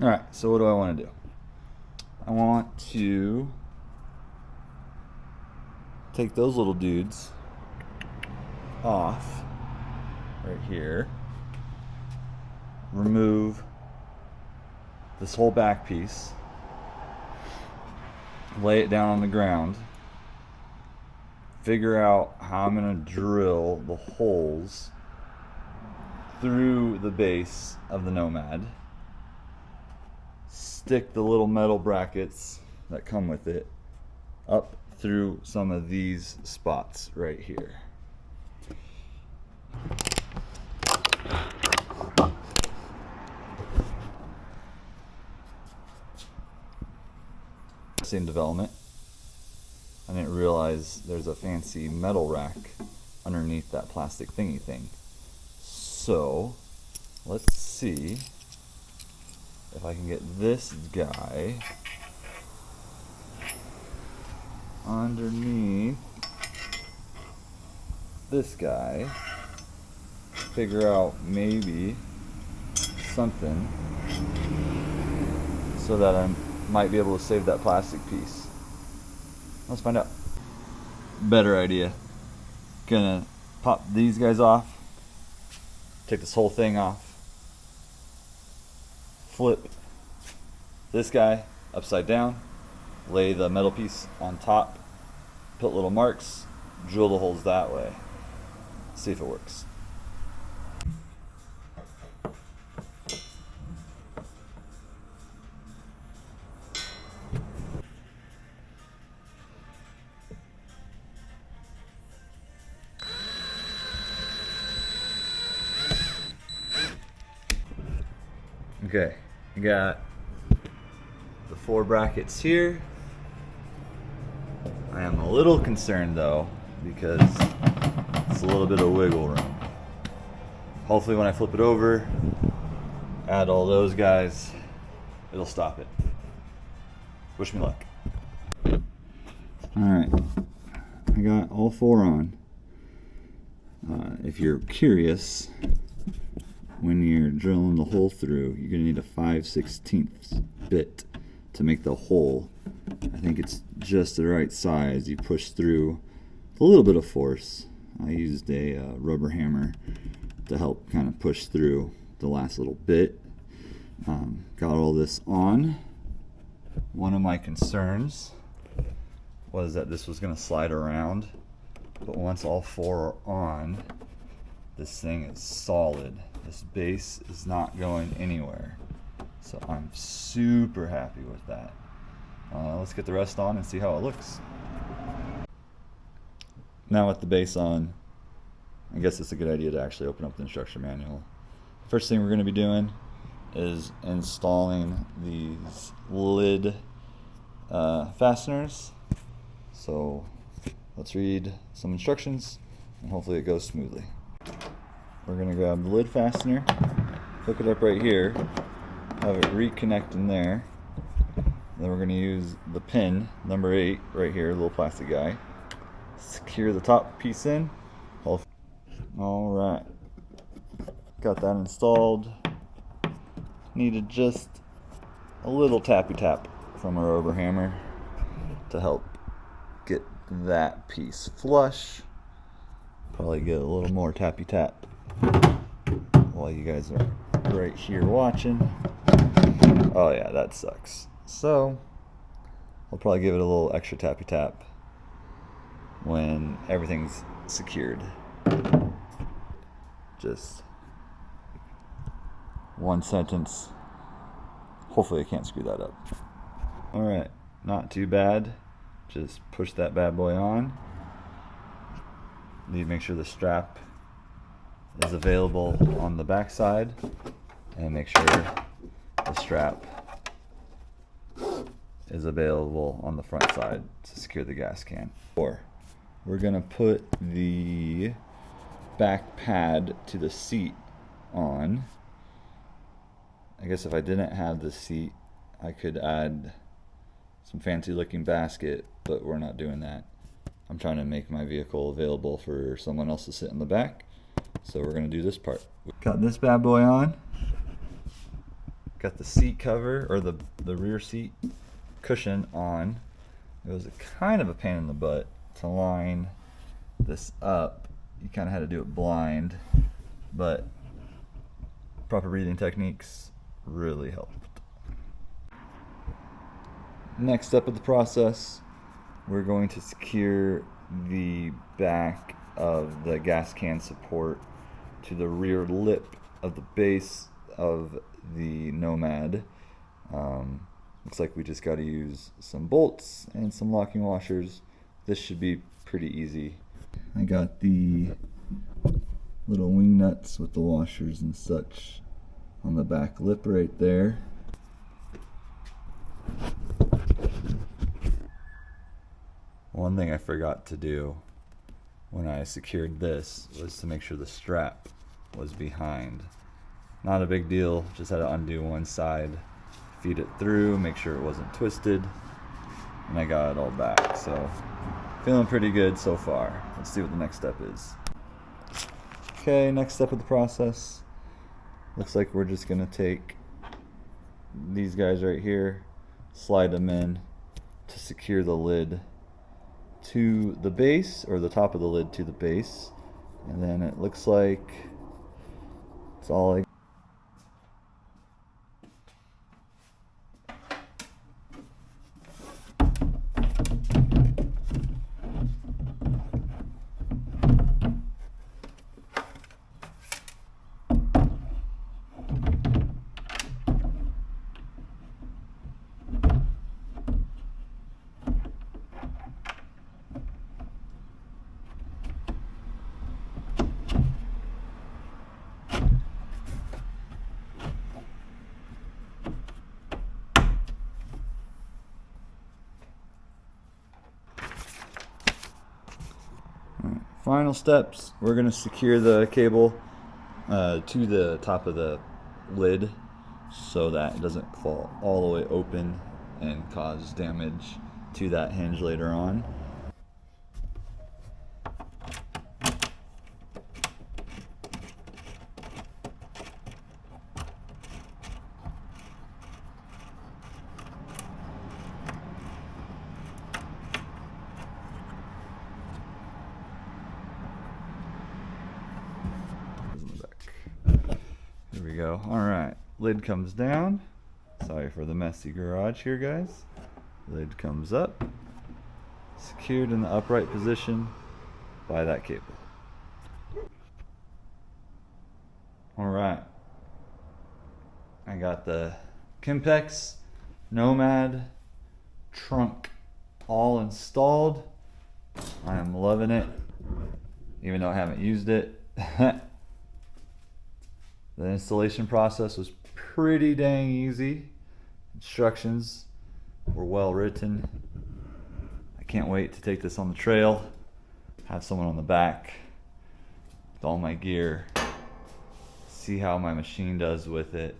Alright, so what do I want to do? I want to take those little dudes off right here, remove this whole back piece, lay it down on the ground, figure out how I'm going to drill the holes through the base of the Nomad, stick the little metal brackets that come with it up through some of these spots right here. In development, I didn't realize there's a fancy metal rack underneath that plastic thingy thing. So let's see if I can get this guy underneath this guy, figure out maybe something so that I might be able to save that plastic piece. Let's find out. Better idea. Gonna pop these guys off, take this whole thing off, flip this guy upside down, lay the metal piece on top, put little marks, drill the holes that way. See if it works. Okay, I got the 4 brackets here. I am a little concerned though because it's a little bit of wiggle room. Hopefully when I flip it over, add all those guys, it'll stop it. Wish me luck. Alright, I got all 4 on. If you're curious, when you're drilling the hole through, you're going to need a 5/16 bit to make the hole. I think it's just the right size. You push through with a little bit of force. I used a rubber hammer to help kind of push through the last little bit. Got all this on. One of my concerns was that this was going to slide around, but once all 4 are on, this thing is solid. This base is not going anywhere. So I'm super happy with that. Let's get the rest on and see how it looks. Now with the base on, I guess it's a good idea to actually open up the instruction manual. First thing we're going to be doing is installing these lid fasteners. So let's read some instructions and hopefully it goes smoothly. We're going to grab the lid fastener, hook it up right here, have it reconnect in there. Then we're going to use the pin, number 8, right here, little plastic guy. Secure the top piece in. Alright, got that installed. Needed just a little tappy tap from a rubber hammer to help get that piece flush. Probably get a little more tappy tap while you guys are right here watching. Oh yeah, that sucks. So I'll probably give it a little extra tappy tap when everything's secured. Just one sentence. Hopefully I can't screw that up. Alright, not too bad. Just push that bad boy on. Need to make sure the strap is available on the back side, and make sure the strap is available on the front side to secure the gas can. We're gonna put the back pad to the seat on. I guess if I didn't have the seat, I could add some fancy looking basket, but we're not doing that. I'm trying to make my vehicle available for someone else to sit in the back, so we're going to do this part. Got this bad boy on. got the seat cover, or the rear seat cushion on. It was kind of a pain in the butt to line this up. You kind of had to do it blind, but proper breathing techniques really helped. Next step of the process, we're going to secure the back of the gas can support to the rear lip of the base of the Nomad. Looks like we just got to use some bolts and some locking washers. This should be pretty easy. I got the little wing nuts with the washers and such on the back lip right there. One thing I forgot to do when I secured this was to make sure the strap was behind. Not a big deal, just had to undo one side, feed it through, make sure it wasn't twisted, and I got it all back. So feeling pretty good so far. Let's see what the next step is. Okay, next step of the process. Looks like we're just gonna take these guys right here, slide them in to secure the lid to the base, or the top of the lid to the base, and then it looks like it's all like final steps. We're going to secure the cable to the top of the lid so that it doesn't fall all the way open and cause damage to that hinge later on. Here we go. Alright, lid comes down. Sorry for the messy garage here, guys. Lid comes up, secured in the upright position by that cable. Alright, I got the Kimpex Nomad trunk all installed. I am loving it, even though I haven't used it. The installation process was pretty dang easy. Instructions were well written. I can't wait to take this on the trail, have someone on the back with all my gear, see how my machine does with it.